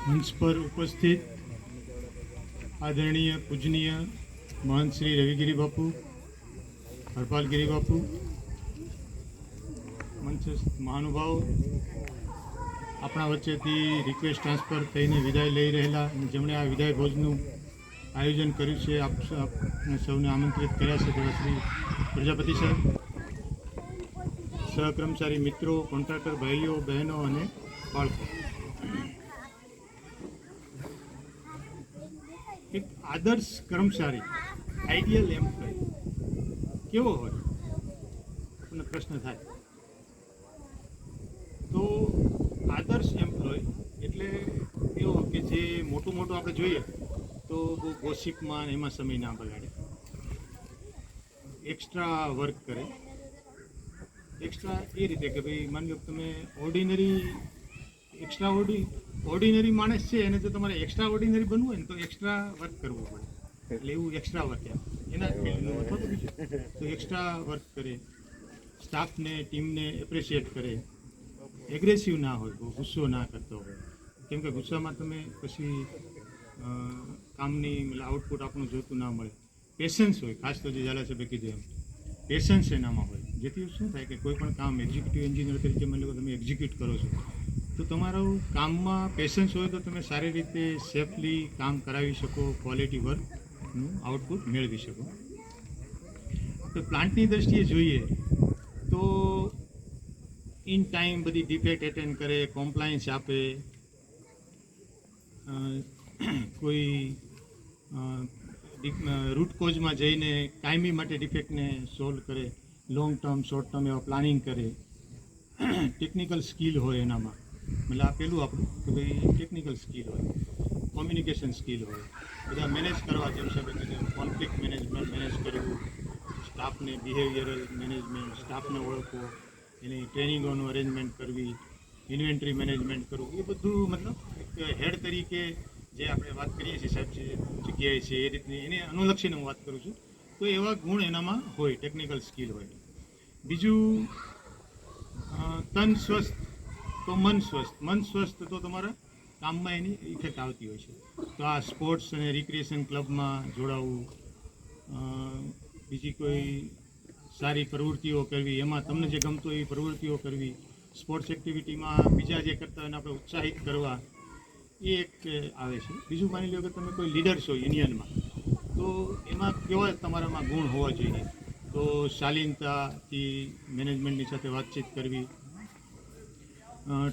મંચ પર ઉપસ્થિત આદરણીય પૂજનીય મહંત શ્રી રવિગીરી બાપુ, હરપાલગીરી બાપુ, મંચસ્થ મહાનુભાવો, આપણા વચ્ચેથી રિક્વેસ્ટ ટ્રાન્સફર થઈને વિદાય લઈ રહેલા જેમણે આ વિદાય ભોજનું આયોજન કર્યું છે, આપને સૌને આમંત્રિત કર્યા છે તેવા શ્રી પ્રજાપતિ સાહેબ, સહકર્મચારી મિત્રો, કોન્ટ્રાક્ટર ભાઈઓ બહેનો અને બાળકો. એક આદર્શ કર્મચારી, આઈડિયલ એમ્પ્લોય કેવો હોય આપણને પ્રશ્ન થાય. તો આદર્શ એમ્પ્લોય એટલે એવો કે જે મોટું આપણે જોઈએ તો બહુ ગોસિપમાં એમાં સમય ના બગાડે, એક્સ્ટ્રા વર્ક કરે. એક્સ્ટ્રા એ રીતે કે ભાઈ માની લો તમે ઓર્ડિનરી માણસ છે અને જો તમારે એક્સ્ટ્રા ઓર્ડિનરી બનવું હોય ને તો એક્સ્ટ્રા વર્ક કરવું પડે. એટલે એવું એક્સ્ટ્રા વર્ક એના ફિલ્ડનું અથવા તો બીજું તો એક્સ્ટ્રા વર્ક કરે, સ્ટાફને ટીમને એપ્રિશિએટ કરે, એગ્રેસિવ ના હોય, બહુ ગુસ્સો ના કરતો હોય. કેમ કે ગુસ્સામાં તમે પછી કામની આઉટપુટ આપણું જોતું ના મળે. પેશન્સ હોય, ખાસ તો જે ઝાલા સાહેબે કીધું એમ પેશન્સ એનામાં હોય, જેથી શું થાય કે કોઈ પણ કામ એક્ઝિક્યુટિવ એન્જિનિયર તરીકે માની લો તમે એક્ઝિક્યુટ કરો છો તો તમારું કામમાં પેશન્સ હોય તો તમે સારી રીતે સેફલી કામ કરાવી શકો, ક્વોલિટી વર્કનું આઉટપુટ મેળવી શકો. તો પ્લાન્ટની દ્રષ્ટિએ જોઈએ તો ઇન ટાઈમ બધી ડિફેક્ટ એટેન્ડ કરે, કોમ્પ્લાયન્સ આપે, કોઈ રૂટ કોઝમાં જઈને કાયમી માટે ડિફેક્ટને સોલ્વ કરે, લોંગ ટર્મ શોર્ટ ટર્મ એવા પ્લાનિંગ કરે. ટેકનિકલ સ્કિલ હોય એનામાં, મતલબ આ પેલું આપણું કે ભાઈ ટેકનિકલ સ્કિલ હોય, કોમ્યુનિકેશન સ્કિલ હોય, બધા મેનેજ કરવા, જેમ સાહેબ કોન્ફ્લિક્ટ મેનેજમેન્ટ મેનેજ કરવું, સ્ટાફને બિહેવિયરલ મેનેજમેન્ટ, સ્ટાફને ઓળખવો, એની ટ્રેનિંગોનું અરેન્જમેન્ટ કરવી, ઇન્વેન્ટરી મેનેજમેન્ટ કરવું, એ બધું મતલબ એક હેડ તરીકે જે આપણે વાત કરીએ છીએ સાહેબ જે જગ્યાએ છે એ રીતની એને અનુલક્ષીને હું વાત કરું છું. તો એવા ગુણ એનામાં હોય, ટેકનિકલ સ્કિલ હોય. બીજું તન સ્વસ્થ તો મન સ્વસ્થ. મન સ્વસ્થ તો તમારા કામમાં એની ઇફેક્ટ આવતી હોય છે. તો આ સ્પોર્ટ્સ અને રિક્રિએશન ક્લબમાં જોડાવવું, બીજી કોઈ સારી પ્રવૃત્તિઓ કરવી, એમાં તમને જે ગમતો એવી પ્રવૃત્તિઓ કરવી, સ્પોર્ટ્સ એક્ટિવિટીમાં બીજા જે કરતા હોય એને આપણે ઉત્સાહિત કરવા, એ એક આવે છે. બીજું માની લો કે તમે કોઈ લીડર છો યુનિયનમાં, તો એમાં કેવા તમારામાં ગુણ હોવા જોઈએ. તો શાલીનતાથી મેનેજમેન્ટની સાથે વાતચીત કરવી,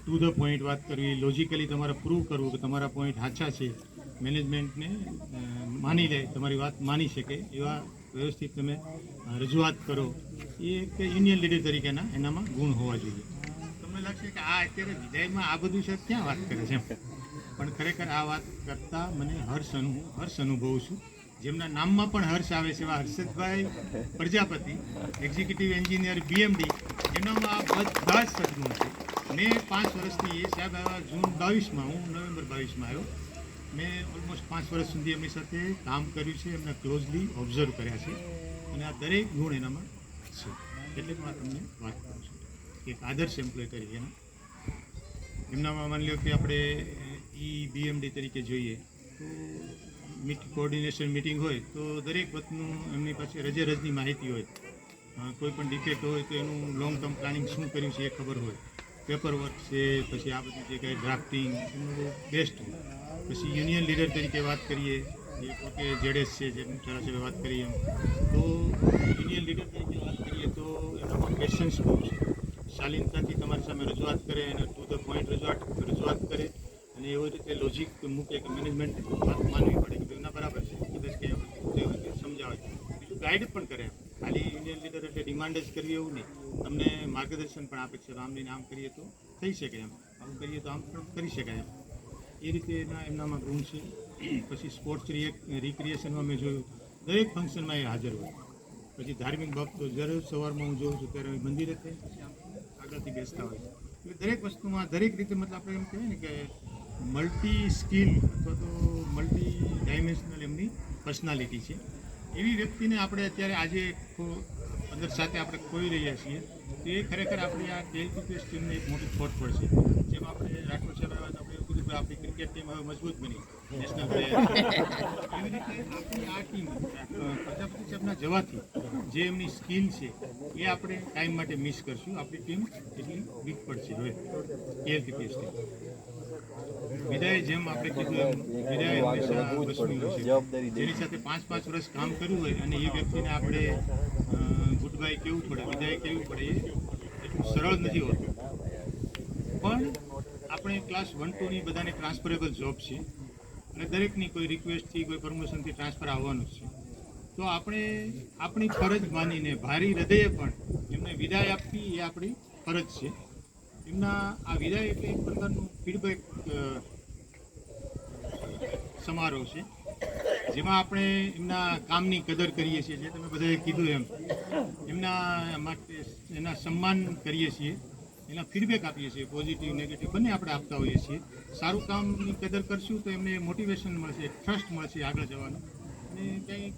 ટુ ધ પોઈન્ટ વાત કરવી, લોજિકલી તમારે પ્રૂવ કરવું કે તમારા પોઈન્ટ સાચા છે, મેનેજમેન્ટને માની લે, તમારી વાત માની શકે એવા વ્યવસ્થિત તમે રજૂઆત કરો. એ એક યુનિયન લીડર તરીકેના એનામાં ગુણ હોવા જોઈએ. તમને લાગશે કે આ અત્યારે વિદાયમાં આ બધું છે ક્યાં વાત કરે છે એમ, પણ ખરેખર આ વાત કરતાં મને હર્ષ અનુભવું છું. જેમના નામમાં પણ હર્ષ આવે છે એવા Harshadbhai Prajapati, executive engineer BMD, એનામાં આ બધા જ સદગુણ છે. મેં 5 વર્ષથી એ સાહેબ આવ્યા જૂન 22માં, હું નવેમ્બર 22માં આવ્યો. મેં ઓલમોસ્ટ 5 વર્ષ સુધી એમની સાથે કામ કર્યું છે, એમને ક્લોઝલી ઓબ્ઝર્વ કર્યા છે અને આ દરેક ગુણ એનામાં છે. એટલે હું આ તમને વાત કરું છું કે એક આદર્શ એમ્પ્લોય તરીકેના એમનામાં માની લો કે આપણે BMD તરીકે જોઈએ તો કોઓર્ડિનેશન મિટિંગ હોય તો દરેક વખતનું એમની પાસે રજની માહિતી હોય. કોઈ પણ ડિફેક્ટ હોય તો એનું લોંગ ટર્મ પ્લાનિંગ શું કર્યું છે એ ખબર હોય, પેપર વર્ક છે, પછી આ બધી જે કંઈ ડ્રાફ્ટિંગ એમનું બહુ બેસ્ટ હોય. પછી યુનિયન લીડર તરીકે વાત કરીએ, જે પોતે ZS છે, જેમ ઝાલા વાત કરીએ તો યુનિયન લીડર તરીકે વાત કરીએ તો એનામાં પેશન્સ બહુ છે. શાલીનતાથી તમારી સામે રજૂઆત કરે અને ટુ ધ પોઈન્ટ રજૂઆત કરે અને એવી રીતે લોજિક મૂકે કે મેનેજમેન્ટ વાત માનવી પડે કે એના બરાબર છે, કદાચ કે સમજાવે. બીજું ગાઈડ પણ કરે. ખાલી યુનિયન લીડર એટલે ડિમાન્ડ જ કરવી એવું નહીં, તમને માર્ગદર્શન પણ આપે છે. આમ નહીં આમ કરીએ તો થઈ શકે એમ, આમ કરીએ તો આમ પણ કરી શકાય એમ. એ રીતે એમનામાં ગુણ છે. પછી સ્પોર્ટ્સ રિક્રિએશનમાં મેં જોયું દરેક ફંક્શનમાં એ હાજર હોય. પછી ધાર્મિક બાબતો જ્યારે સવારમાં હું જોઉં છું ત્યારે મંદિરે થઈ પછી આમ આગળથી બેસતા હોય. એટલે દરેક વસ્તુમાં દરેક રીતે મતલબ આપણે એમ કહેવાય ને કે મલ્ટી સ્કિલ અથવા તો મલ્ટી ડાયમેન્શનલ એમની પર્સનાલિટી છે. એવી વ્યક્તિને આપણે અત્યારે આજે અંદર સાથે આપણે ખોઈ રહ્યા છીએ તો એ ખરેખર આપણી આ KLPPS ટીમને એક મોટી ખોટ પડશે. જેમ આપણે રાઠોડ સાહેબ આવ્યા તો આપણે એવું કીધું કે આપણી ક્રિકેટ ટીમ હવે મજબૂત બની નેશનલ પ્લેયર એવી રીતે આપણી આ ટીમ પ્રજાપતિ સાહેબના જવાથી જે એમની સ્કિલ છે એ આપણે ટાઈમ માટે મિસ કરશું. આપણી ટીમ એટલી વીક પડશે હવે KLTPS ટીમ. વિદાય જેમ આપણે કીધું એમ વિદાય હંમેશા વસમી હોય છે. જેની સાથે 5-5 વર્ષ કામ કર્યું હોય અને એ વ્યક્તિને આપણે ગુડ બાય કહેવું પડે, વિદાય કહેવું પડે, એ એટલું સરળ નથી હોતું. પણ આપણે ક્લાસ 1-2 ની બધાને ટ્રાન્સફરેબલ જોબ છે અને દરેકની કોઈ રિક્વેસ્ટથી કોઈ પ્રમોશનથી ટ્રાન્સફર આવવાનું છે. તો આપણે આપણી ફરજ માનીને ભારી હૃદયે પણ એમને વિદાય આપવી એ આપણી ફરજ છે. એમના આ વિદાય એટલે એક પ્રકારનું ફીડબેક સમારોહ છે જેમાં આપણે એમના કામની કદર કરીએ છીએ, જે તમે બધાએ કીધું એમ એમના માટે એના સન્માન કરીએ છીએ, એના ફીડબેક આપીએ છીએ, પોઝિટિવ નેગેટિવ બંને આપણે આપતા હોઈએ છીએ. સારું કામની કદર કરશું તો એમને મોટિવેશન મળશે, ટ્રસ્ટ મળશે આગળ જવાનું. અને કંઈ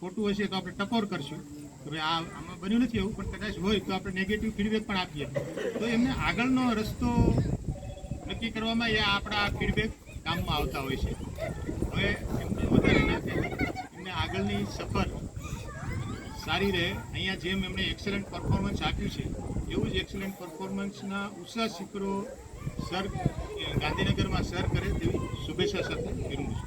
ખોટું હશે તો આપણે ટકોર કરશું કે ભાઈ આમાં બન્યું નથી એવું, પણ કદાચ હોય તો આપણે નેગેટિવ ફીડબેક પણ આપીએ તો એમને આગળનો રસ્તો નક્કી કરવામાં એ આપણા ફીડબેક કામમાં આવતા હોય છે. હવે એમને વધારે ના થાય, એમને આગળની સફર સારી રહે. અહીંયા જેમ એમણે એક્સલન્ટ પરફોર્મન્સ આપ્યું છે એવું જ એક્સલન્ટ પરફોર્મન્સના ઉત્સાહ શિખરો સર ગાંધીનગરમાં સર કરે તેવી શુભેચ્છા સાથે વિરમું છું.